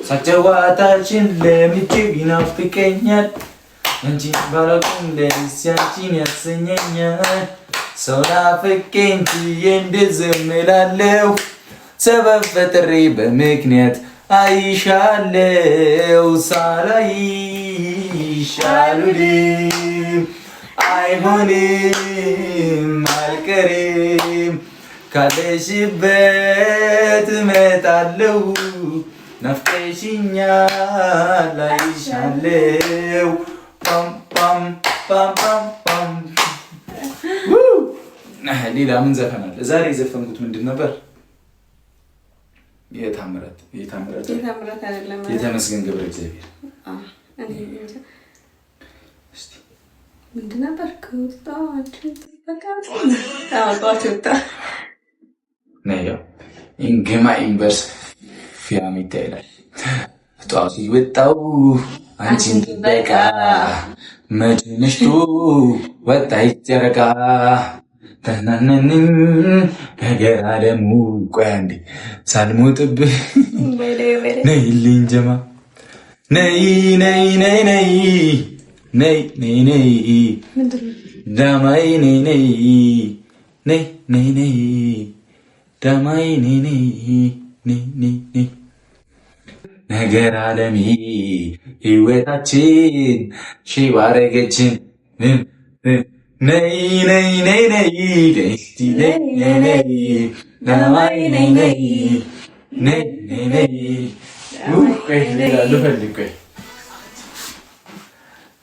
ሳጨዋታችን ለምቼ ይናፍቀኛል አንቺን ባላውቅም ለእኔስ አንቺን ያሰኘኛል ሰው ናፍቄኝ ችዬ እንደዝም እላለሁ ሰበብ ፈጥሬ በምክንያት አይሻለው ሳላይሽ አልውልም አይሆንም አልቀርም ካለሽበት እመጣለሁ ናፍቀሽኛል አይሻለው ፓም ፓም ፓም ፓም ፓም ሌላ ምን ዘፈናል ዛሬ የዘፈንኩት ምንድን ነበር የታምራት አይደለም የተመስገን ገብረ እግዚአብሔር እስቲ ምንድን ነበር ከወጣ ነው ኢንግማ ኢንቨርስ ፊያሚታ ይላል ጧት ይወጣው አንቺን ጥበቃ መድንሽቱ ወጣ ይጨረቃ ተናነንን ነገር አለሙ ቆይ አንዴ ሳልሞጥብህ ነይልኝ ጀማ ነይ ነይ ነይ ነይ ነይ ነይ ነይ ዳማይ ነይ ነይ ነይ ነይ ነይ ዳማይ ነይ ነይ ነይ ነይ ነይ ነገር አለሚ ህይወታችን ሺ ባረገችን ነይ ነይ ነይ ነይ ደስቲ ነይ ነይ ዳማይ ነይ ነይ ነይ ነይ ነይ ቆይ ልፈልግ ቆይ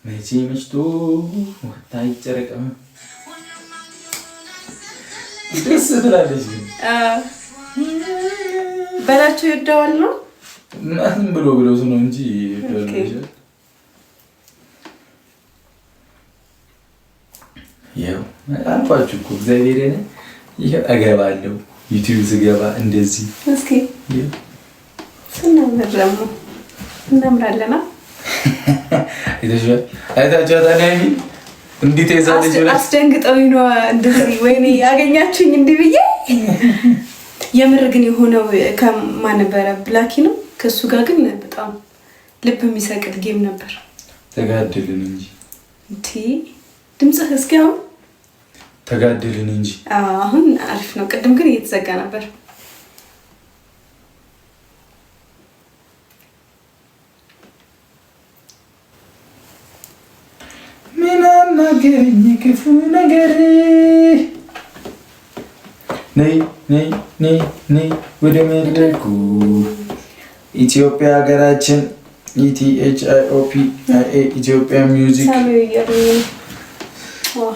መቼ መሽቶ ወጣ ይጨረቃ ደስ ትላለች በላቸው ይወደዋል ነው ምንም ብሎ ነው እንጂ ያው አልኳችሁ እኮ እግዚአብሔርን ይሄ አገባለሁ ዩቲዩብ ስገባ እንደዚህ እስኪ እናምራለና አይታችኋታል እንዴት ይዛለች ብላ አስደንግጠውኝ ነው እንደዚህ ወይኔ ያገኛችሁኝ እንዲህ ብዬ የምር ግን የሆነው ከማን ነበረ ብላኪ ነው ከሱ ጋር ግን በጣም ልብ የሚሰቅል ጌም ነበር ተጋደልን እንጂ እንዴ ድምጽህ እስኪ አሁን ተጋደልን እንጂ አሁን አሪፍ ነው ቅድም ግን እየተዘጋ ነበር ምናናገኝ ክፉ ነገር ነይ ነይ ነይ ነይ ወደ መድረኩ ኢትዮጵያ ሀገራችን ኢቲኤችአይኦፒ ኢትዮጵያ ሚውዚክ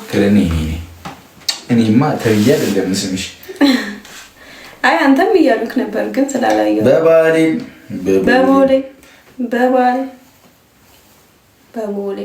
ከለኔ እኔማ ተብዬ አይደለም ስምሽ አይ አንተም እያሉክ ነበር ግን ስላላየሁ በቦሌ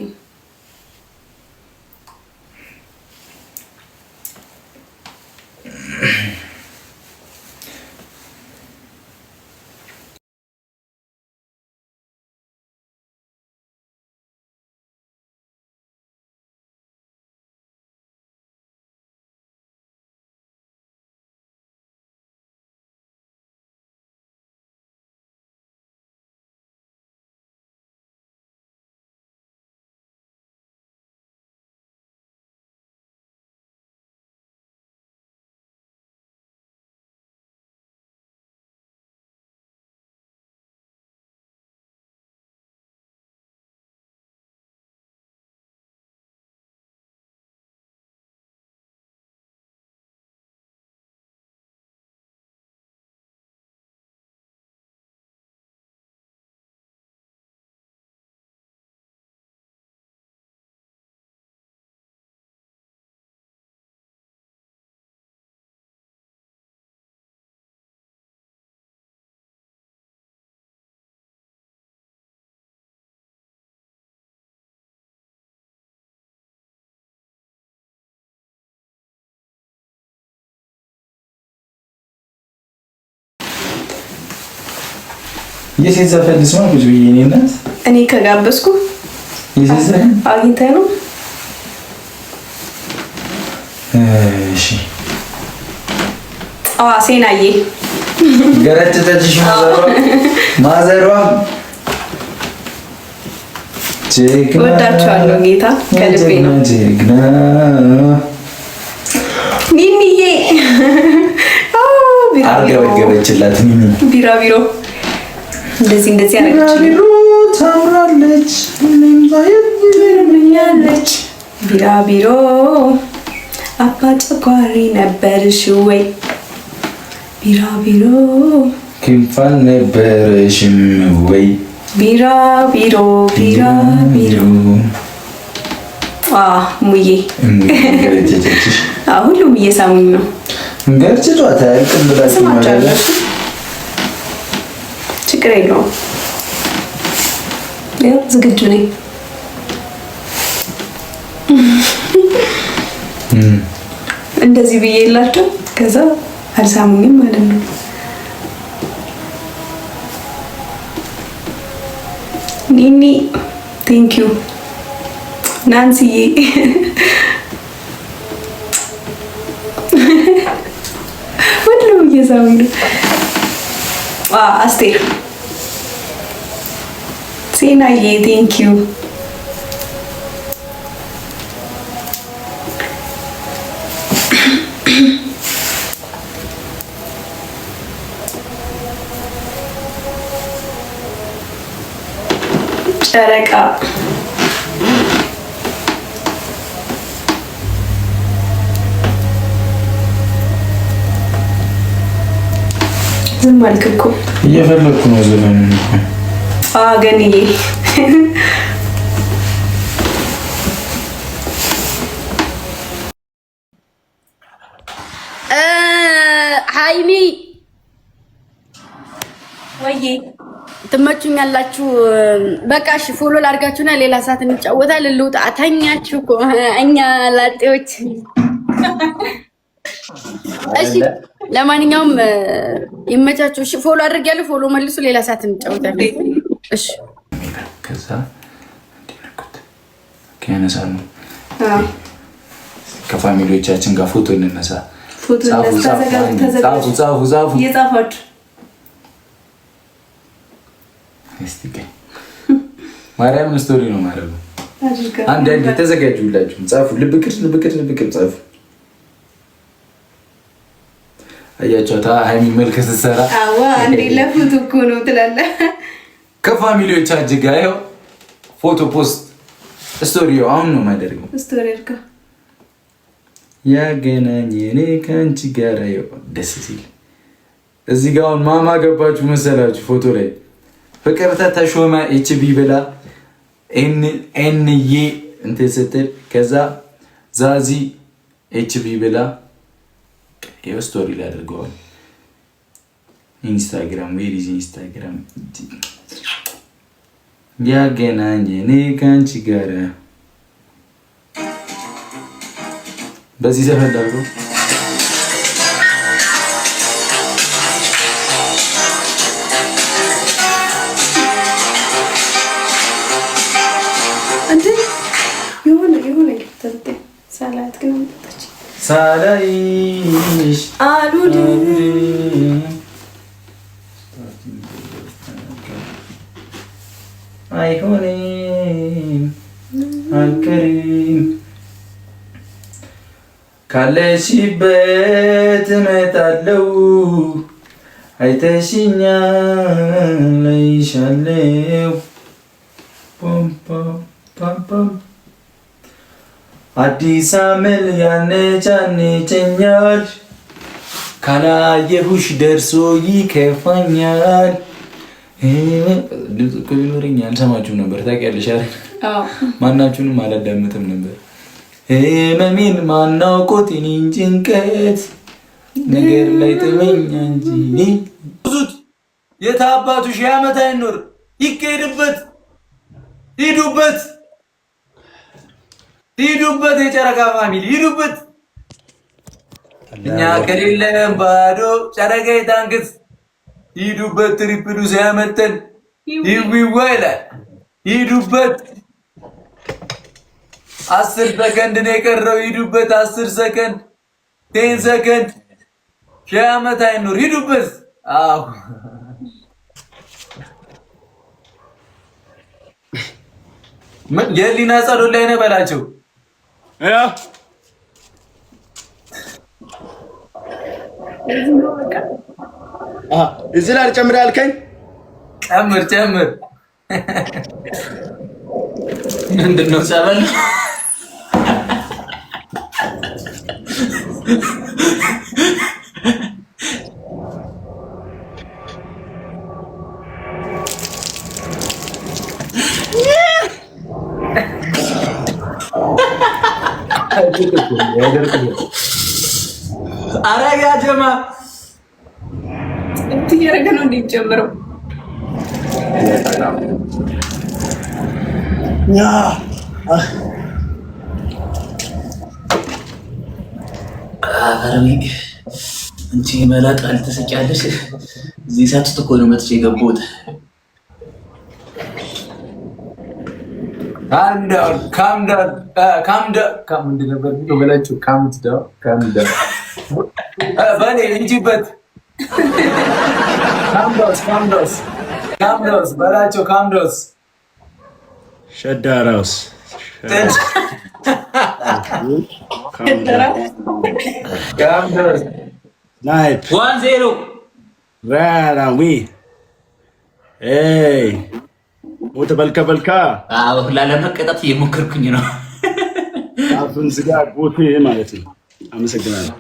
የሴት ዘፈን ልስማ ብዙ የኔነት እኔ ከጋበዝኩ የሴት ዘፈን አግኝተህ ነው እሺ ሴናዬ ገረጥተሽ ማዘሯ ማዘሯም ወዳችኋለሁ። ጌታ ከልቤ ነው። ጀግና ሚሚዬ አርገበገበችላት። ሚሚ ቢራቢሮ እንደዚህ አረገችልኝ። ታምራለች፣ ምኛለች። ቢራቢሮ አባ ጨጓሪ ነበርሽ ወይ? ቢራቢሮ ክንፋል ነበረሽም ወይ? ቢራቢሮ ሙዬ ሁሉም እየሳሙኝ ነው። ስማቸዋለሁ። ችግር የለውም። ዝግጁ ነኝ። እንደዚህ ብዬ የላቸው ከዛ አልሳሙኝም ማለት ነው። ኒኒ ቴንክ ዩ ናንሲዬ ሁሉም እየሳሙኝ ነው። አስቴር ሴናዬ ቴንክ ዩ ጨረቃ ዝም አልክ እኮ እየፈለኩ ነው ዘፈን ገንዬ ሀይሚ ወይዬ ትመቹኛላችሁ። በቃ እሺ ፎሎ ላድርጋችሁና ሌላ ሰዓት እንጫወታለን። ልውጣ። ተኛችሁ እኮ እኛ ላጤዎች። እሺ ለማንኛውም ይመቻችሁ። እሺ ፎሎ አድርጊያለሁ። ፎሎ መልሱ። ሌላ ሰዓት እንጫወታለን። እሺ ከዛ ከነሳ ነው ከፋሚሊዎቻችን ጋር ፎቶ እንነሳ። ፎቶ ጻፉ እየጻፋችሁ ማርያም ስቶሪ ነው ማለት ነው። አንድ ተዘጋጁላችሁ። ጻፉ። ልብቅር ጻፉ። አያቸውታ ሀይሚ መልክ ስትሰራ አንዴ ለፎቶ እኮ ነው ትላለህ። ከፋሚሊዎቻችን ጋር ያው ፎቶ ፖስት ስቶሪ አሁን ነው የማደርገው። ስቶሪ አድርጋ ያገናኘን ከአንቺ ጋር ያው ደስ ሲል እዚህ ጋር አሁን ማማ ገባችሁ መሰላችሁ ፎቶ ላይ ፍቅርተ ተሾመ ኤችቢ ብላ ኤንዬ እንትን ስትል ከዛ ዛዚ ኤችቢ ብላ ስቶሪ ላይ አድርገዋል። ኢንስታግራም ዌሪዝ ኢንስታግራም ያገናኘን ከአንቺ ጋር በዚህ ዘፈን ዳርጎ ሳላይሽ አይሆንም አልቀርም ካለሽበት እመጣለሁ አይተሽኛል አይሻለሁ አዲስ አመል ያነጫነጨኛል ካላየሁሽ ደርሶ ይከፋኛል። ድምፅ እኮ ቢኖረኝ አልሰማችሁም ነበር። ታውቂያለሽ አይደል? ማናችሁንም አላዳምጥም ነበር። ህመሜን ማናውቆት የኔን ጭንቀት ነገር ላይ ጥመኛ እንጂ ብዙት የታባቱ ሺህ ዓመት አይኖር ይካሄድበት ሂዱበት የጨረቃ ፋሚሊ ሂዱበት። እኛ ከሌለን ባዶ ጨረቃ የታንክት ሂዱበት። ትሪፕሉ ሲያመተን ይዊዋ ይላል። ሂዱበት 10 ሰከንድ ነው የቀረው። ሂዱበት 10 ሰከንድ 10 ሰከንድ ሺህ ዓመት አይኖር ሂዱበት። አዎ የህሊና ጸሎት ላይ ነው በላቸው። እዚህ ላይ ጨምር ያልከኝ ጨምር ምንድን ነው ጸበል? ኧረ ያ ጀማ እንትን እያደረገ ነው እንደሚጨምረው እንቺ መላጣ ልትስቂያለሽ። እዚህ ሰዓት ውስጥ እኮ ነው መጥቼ የገባሁት። በላቸው ካምዶስ ሸዳራውስ ናይፕ 1-0 ራራዊ ሞተ በልካ ሁላ ለመቀጣት እየሞከርኩኝ ነው። አፍን ዝጋ ቦቴ ማለት ነው። አመሰግናለሁ።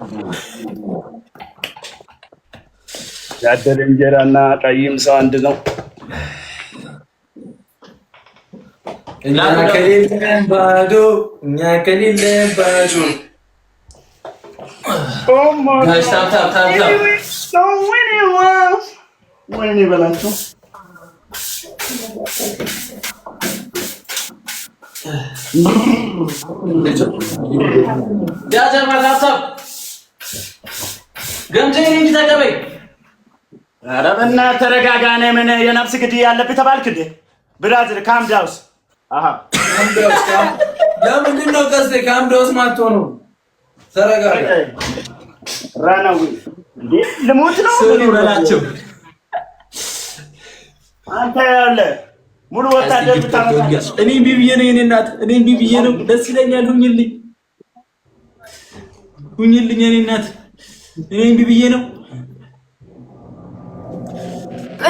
ያደረ እንጀራና ቀይም ሰው አንድ ነው። እኛ ከሌለን ባዶ ወይኔ በላቸው። ኧረ በእናትህ ተረጋጋ። ነህ ምን የነፍስ ግድያ ያለብህ ተባልክ እንዴ? ብራዝር ካምዳውስ ለምንድን ነው ቀስቴ ካምዳውስ ማትሆነው? ተረጋጋ። ራናዊ እንዴ ልሞት ነው በላቸው። አንተ ያለ ሙሉ ወታደር ብታመጣ እኔ ቢብዬ ነው የኔ እናት፣ እኔ ቢብዬ ነው። ደስ ይለኛል። ሁኝልኝ የኔ እናት፣ እኔ ቢብዬ ነው።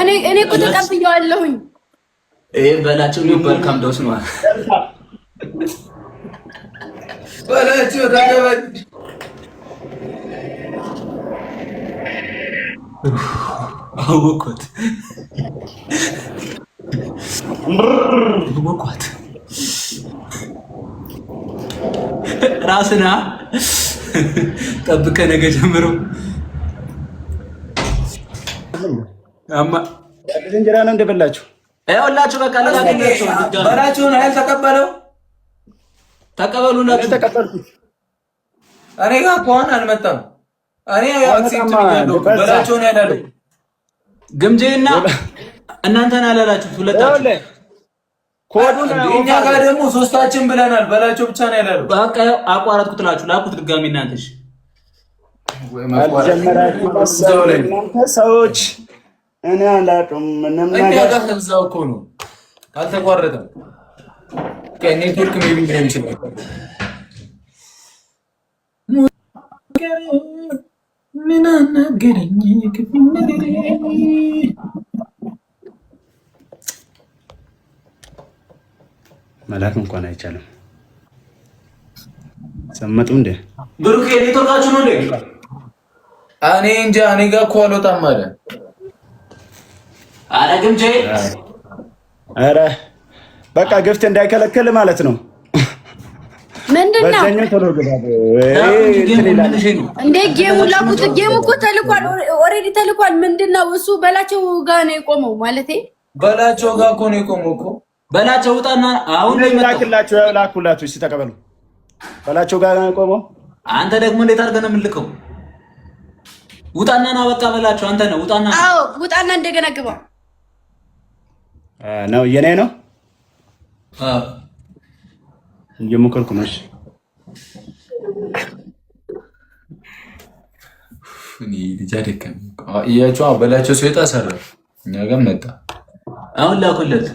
እኔ እኮ ተቀብያለሁኝ። በላቸው የሚባል ካምዳውስ ነው በላቸው። ታገባኝ አወኳት ራስና ጠብቀህ ነገ ጀምሮ አማ እንጀራ ነው እንደበላችሁ አይወላችሁ። በቃ ለላችሁ በላችሁን አይል ተቀበለው ተቀበሉላችሁ። ተቀበልኩት። እኔ ጋር እንኳን አልመጣም። እኔ አክሴፕት ብያለሁ። በላችሁን ያላለው ግምጄና እናንተን አላላችሁት ሁለታችሁ። ኮዱን እኛ ጋር ደግሞ ሶስታችን ብለናል። በላቸው ብቻ ነው ያላለው። በቃ አቋረጥኩት እላችሁ ላኩት ድጋሚ። እናንተሽ እናንተ ሰዎች እኔ አላውቅም ምንም ነገር እዛው እኮ ነው አልተቋረጠም። ኔትወርክ ሜቢ ሊሆን ይችላል። ምን አናገረኝ መላክ እንኳን አይቻልም። ሰመጡ እንዴ ብሩክ ኔትወርካችሁ ነው እንዴ? እኔ እንጃ። እኔ ጋር እኮ አልወጣም አለ። ኧረ ግምጄ ኧረ በቃ ግፍት እንዳይከለክል ማለት ነው። ምንድነው እንዴ? ጌሙ ላኩት። ጌሙ እኮ ተልኳል፣ ኦልሬዲ ተልኳል። ምንድነው እሱ? በላቸው ጋር ነው የቆመው ማለት በላቸው ጋር እኮ ነው የቆመው እኮ። በላቸው ውጣና አሁን ላክላችሁ፣ ላኩላችሁ። እስኪ ተቀበሉ። በላቸው ጋር ነው የቆመው። አንተ ደግሞ እንዴት አድርገህ ነው የምልከው? ውጣና ና በቃ በላቸው። አንተ ነው ውጣና። አዎ ውጣና እንደገና ግባ ነው የኔ ነው። አዎ እየሞከርኩ ነው። እሺ እኔ ልጅ አይደለም እያቸው በላቸው ሲወጣ ሰራ እኛ ጋር መጣ። አሁን ላኩለት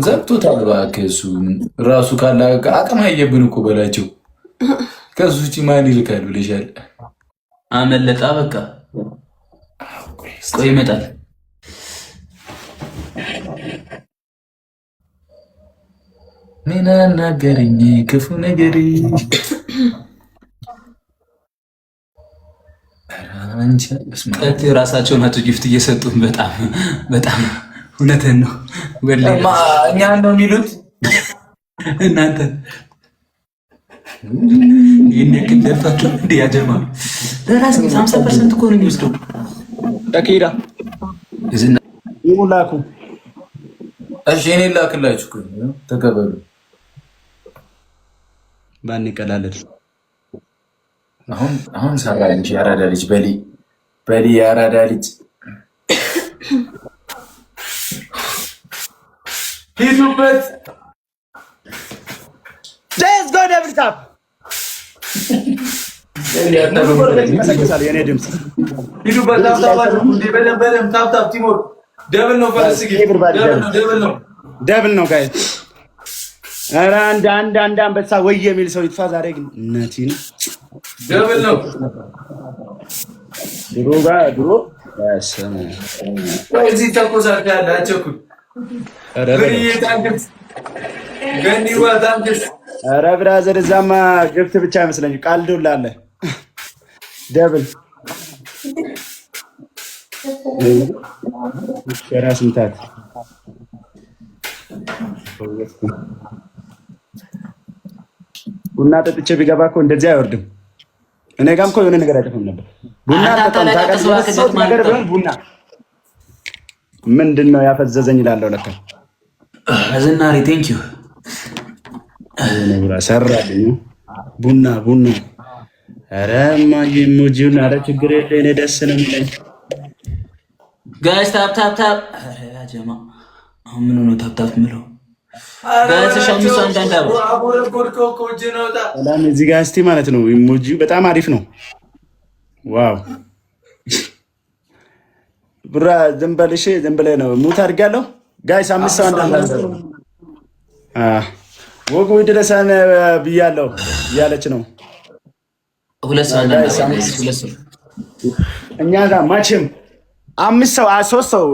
ዘግቶታል። እባክህ እሱ ራሱ ካለ አቅም አየብን እኮ በላቸው። ከሱ ውጭ ማን ይልካል ብለሻል? አመለጣ በቃ ቆይ ይመጣል። ምን አናገረኝ ክፉ ነገር ራሳቸው ናቸው ጊፍት እየሰጡን። በጣም እውነትህን ነው። እኛን ነው የሚሉት እናንተ ይህን ያክል ደርሳችሁ እንዲ ያጀማ ለራስ 50% እኮ ነው የሚወስደው። ተኪራ ይሙላኩ። እሺ እኔ ላክላችሁ ተቀበሉ። ማን ይቀላለድ? አሁን ሰራ እንጂ ያራዳ ልጅ በሊ ያራዳ ልጅ ሂዱበት። ሌትስ ጎ ደብል ታፕ። የኔ ድምፅ ሂዱበት። ታፕ ቲሞር ደብል ነው። ፈለስጊ ደብል ነው ጋይ። ኧረ አንድ አንበሳ ወይ የሚል ሰው ይጥፋ ዛሬ ግን እናቲን ደብል ነው። ድሮ እዚህ ተቆሳት ያለ አቸኩል ኧረ ብራዘር እዛማ ግብት ብቻ አይመስለኝ ቃልዱላ አለ ደብል ራስ ምታት ቡና ጠጥቼ ቢገባ እኮ እንደዚህ አይወርድም። እኔ ጋርም እኮ የሆነ ነገር አይጠፋም ነበር። ቡና ምንድን ነው ያፈዘዘኝ እላለሁ። ለካ አዝናሪ ቴንክ ዩ ሰራልኝ። ቡና ኧረ እማዬ ሙጂውን ኧረ ችግር የለ እኔ ደስ ነው የሚለኝ። ጋይስ ታፕ ኧረ ያጀማ አሁን ምን ሆኖ ታፕ ምለው እዚህ ጋር እስቲ ማለት ነው ኢሞጂ በጣም አሪፍ ነው። ዋው ብራ ዝም በልሽ ነው ሙት አድርጋለሁ። ጋይስ 5 ሰው አንዳንድ ወጉ ይድረሳን ብያለሁ እያለች ነው። 2 ሰው አንዳንድ እኛ ጋር ማችም 5 ሰው 3 ሰው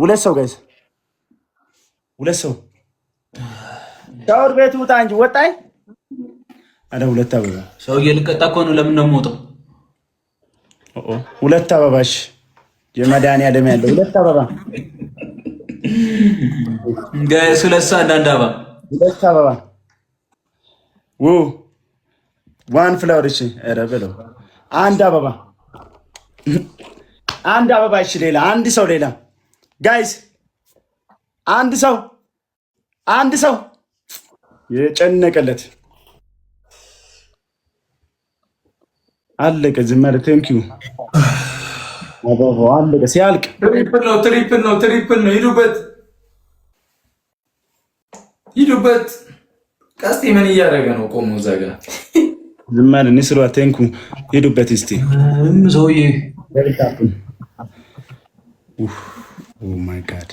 2 ሰው ጋይስ 2 ሰው ሻወር ቤት ውጣ እንጂ ወጣኝ። አረ 2 አበባ ሰውዬ ልቀጣ እኮ ነው። ለምን ነው የምወጣው? 2 አበባሽ የመድኃኒዓለም ያለው 2 አበባ ጋይስ 2 ሰው አንዳንድ አበባ 2 አበባ ዋን ፍላወር። እሺ ኧረ በለው 1 አበባ 1 አበባ። እሺ ሌላ 1 ሰው ሌላ ጋይስ 1 ሰው የጨነቀለት አለቀ። ዝም ማለት ቴንክ ዩ አለቀ። ሲያልቅ ትሪፕል ነው። ሂዱበት። ቀስቴ ምን እያደረገ ነው? ቆሞ እዛ ጋር ዝም ማለት ንስሯ። ቴንኩ ሂዱበት። እስቲ ሰውዬ ኦ ማይ ጋድ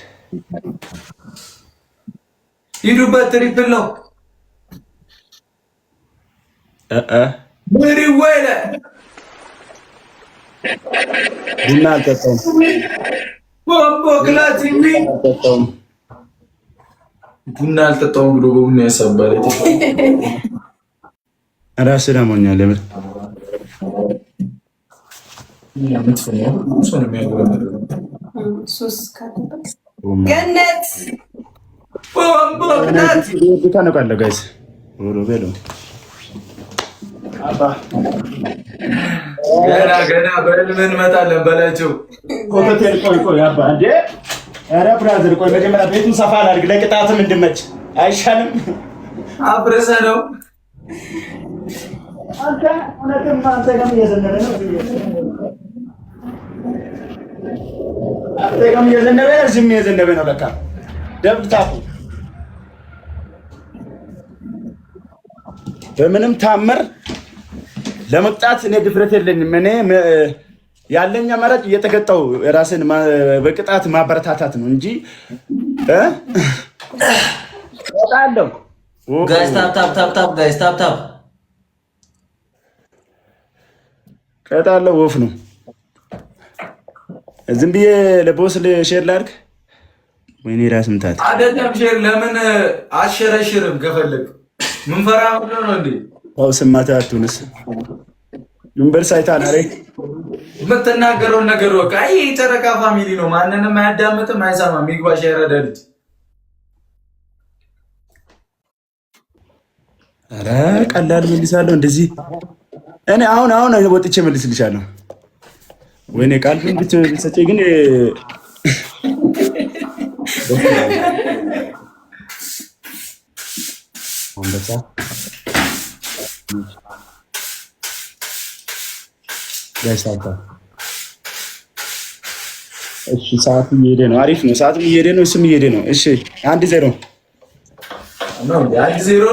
ሂዱበት። ትሪፕል ነው። ቡና አልጠጣሁም። ቡና አልጠጣሁም ብሎ በቡና ያሳባል። ራስ ዳሞኛል። ለምን ገነት ታነቃለህ ጋይስ ቤሎ ገና በህልም እንመጣለን በላቸው። ኮተቴል ቆይ አባ እንዴ! ኧረ ብራዘር ቆይ መጀመሪያ ቤቱን ሰፋ አድርግ ለቅጣትም እንድመች አይሻልም? አብረሰ ነው አንተ አንተ ጋርም እየዘነበ ነው። አንተ ጋርም እየዘነበ ነው። እዚህም እየዘነበ ነው። ለካ ደብል ታፑ በምንም ታምር ለመቅጣት እኔ ድፍረት የለኝም። እኔ ያለኝ አማራጭ እየተቀጣው ራስን በቅጣት ማበረታታት ነው እንጂ እወጣለሁ። ጋይስ ታፕ ጋይስ ታፕ እቀጣለሁ። ወፍ ነው። ዝም ብዬ ለቦስ ሼር ላድርግ። ወይኔ ራስ ምታት አይደለም ሼር ለምን አሸረሽርም? ከፈለግ ምን ፈራ ነው እንዴ? አው ስማታ አቱንስ ዩኒቨርስ አይታል አሬ የምትናገረውን ነገር ወቃ ይሄ ጨረቃ ፋሚሊ ነው። ማንንም አያዳምጥም አይሰማም። ይግባሽ ያረዳልት። አረ ቀላል መልሳለሁ እንደዚህ እኔ አሁን ወጥቼ መልስልሻለሁ። ወይኔ ቃል ግን ብትሰጪ ግን አንበሳ ያሳታ እሺ፣ ሰዓቱ እየሄደ ነው። አሪፍ ነው። ሰዓቱ እየሄደ ነው። እሱም እየሄደ ነው። እሺ 1-0 ነው። 1-0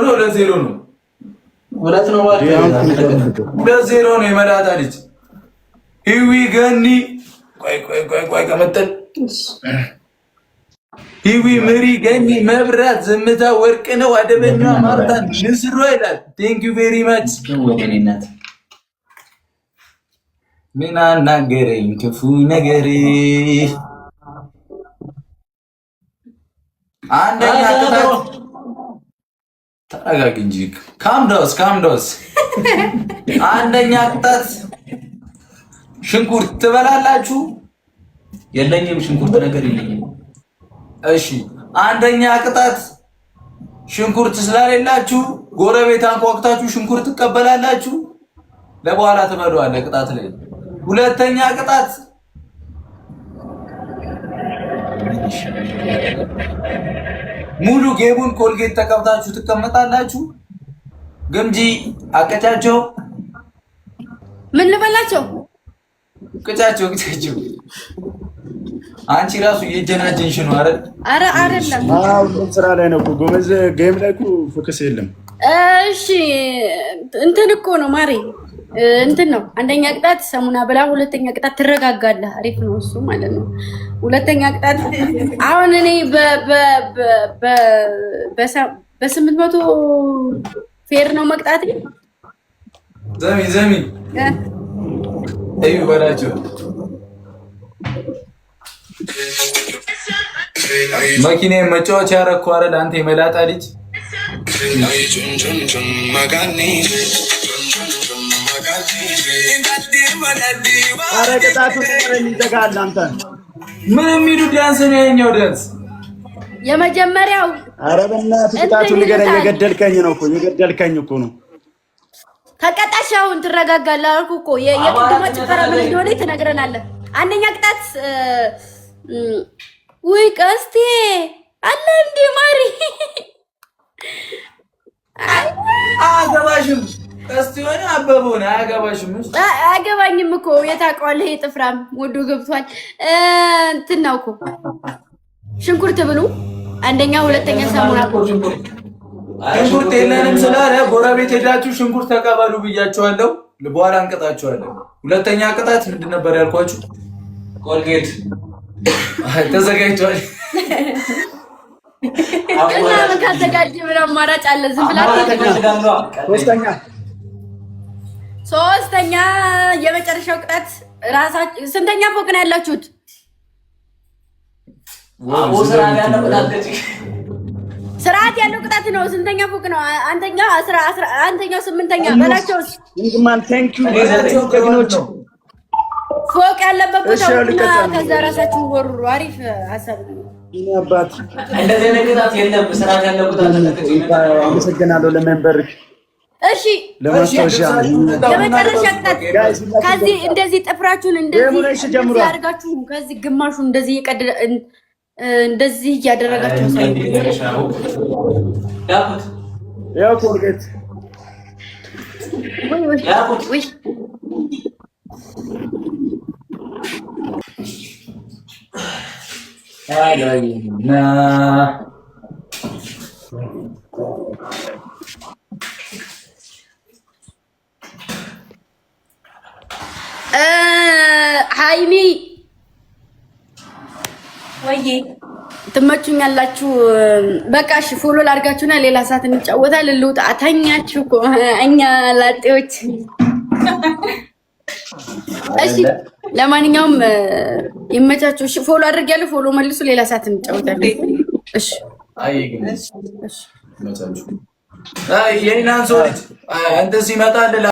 ነው። 2-0 ነው። 2 ነው ማለት ነው። 2-0 ነው። የመላጣ ልጅ ሂዊ ገኒ ቆይ ከመጠን ሂዊ ምሪ ገኒ መብራት ዝምታ ወርቅ ነው። አደበኛ ማርታን ንስሮ ይላል። ቴንክ ዩ ቬሪ ማች ወደኔናት ምን አናገረኝ ክፉ ነገር አንደኛ ቅጣት ተረጋግ እንጂ ካምዶስ አንደኛ ቅጣት ሽንኩርት ትበላላችሁ? የለኝም ሽንኩርት ነገር የለኝም። እሺ አንደኛ ቅጣት ሽንኩርት ስለሌላችሁ ጎረቤት አንኳኩታችሁ ሽንኩርት ትቀበላላችሁ። ለበኋላ ትበሉዋለህ ቅጣት ላይ። ሁለተኛ ቅጣት ሙሉ ጌቡን ኮልጌት ተቀብታችሁ ትቀመጣላችሁ። ግምጂ አቀጫቸው። ምን ልበላቸው? ቅጫቸው። አንቺ ራሱ የጀናጀንሽ ነው አይደል? አረ አይደለም። አዎ ስራ ላይ ነው እኮ ጎበዝ። ጌም ላይ እኮ ፎከስ የለም። እሺ እንትን እኮ ነው ማሬ፣ እንትን ነው። አንደኛ ቅጣት ሰሙና ብላ፣ ሁለተኛ ቅጣት ትረጋጋለህ። አሪፍ ነው እሱ ማለት ነው። ሁለተኛ ቅጣት አሁን እኔ በ800 ፌር ነው መቅጣት። ዘሚ እዩ በላቸው። መኪና መጫወቻ ያረኩ አይደል አንተ የመላጣ ልጅ። አረ ቅጣቱ ይዘጋል። አንተ ምን የሚሉ ዳንስ ነው ያኛው ዳንስ? የመጀመሪያው አረ በእናትህ ቅጣቱ ንገረኝ። የገደልከኝ እኮ ነው። ከቀጣሽ አሁን ትረጋጋለህ አልኩህ እኮ። የቅድመ ጭፈራ ምን እንደሆነ ትነግረናለህ። አንደኛ ቅጣት ውይ ቀስቴ አለ እንዴ ማሪ አያገባሽም። ቀስቴ ሆነ አበበ ሆነ አያገባሽም። አያገባኝም እኮ የታውቀዋለህ። የጥፍራም ወዶ ገብቷል። እንትን ነው እኮ ሽንኩርት ብሉ። አንደኛ ሁለተኛ ሳሙና ሽንኩርት የለንም ስላለ ጎረቤት ሄዳችሁ ሽንኩርት ተቀበሉ ብያቸዋለሁ። በኋላ እንቀጣቸዋለን። ሁለተኛ ቅጣት ምንድን ነበር ያልኳችሁ? ኮልጌት ተዘጋጅቷል። እና ምን ካዘጋጀ ምን አማራጭ አለ? ዝም ብላ ሶስተኛ የመጨረሻው ቅጣት ራሳችሁ ስንተኛ ፎቅ ነው ያላችሁት? ስርዓት ያለው ቅጣት ነው። ስንተኛ ፎቅ ነው? አንደኛው 10 አንደኛው 8ኛ በላቸው። ፎቅ ያለበት ቦታ እና ከዛ ራሳችሁ ወሩ። አሪፍ ሀሳብ ነው። አባት እንደዚህ አይነት ቅጣት የለም። ስርዓት ያለው ቅጣት ነው። አመሰግናለሁ ለመንበርክ። እሺ ለማስታወሻ የመጨረሻ ቅጣት ከዚህ እንደዚህ ጥፍራችሁን እንደዚህ አድርጋችሁ ከዚህ ግማሹ እንደዚህ እየቀደደ እንደዚህ እያደረጋችሁ ያው ኮልጌት ወይ ሃይሚ ወይዬ ትመቹኛላችሁ። በቃ እሺ ፎሎ ላድርጋችሁና ሌላ ሰዓት እንጫወታለን። ልውጣ። ተኛችሁ እኮ እኛ ላጤዎች። እሺ ለማንኛውም ይመቻችሁ። እሺ ፎሎ አድርጊያለሁ። ፎሎ መልሱ። ሌላ ሰዓት እንጫወታለን። እሺ አይ ግን እሺ መቻችሁ አይ የኔናን ሶሪ አንተ ሲመጣ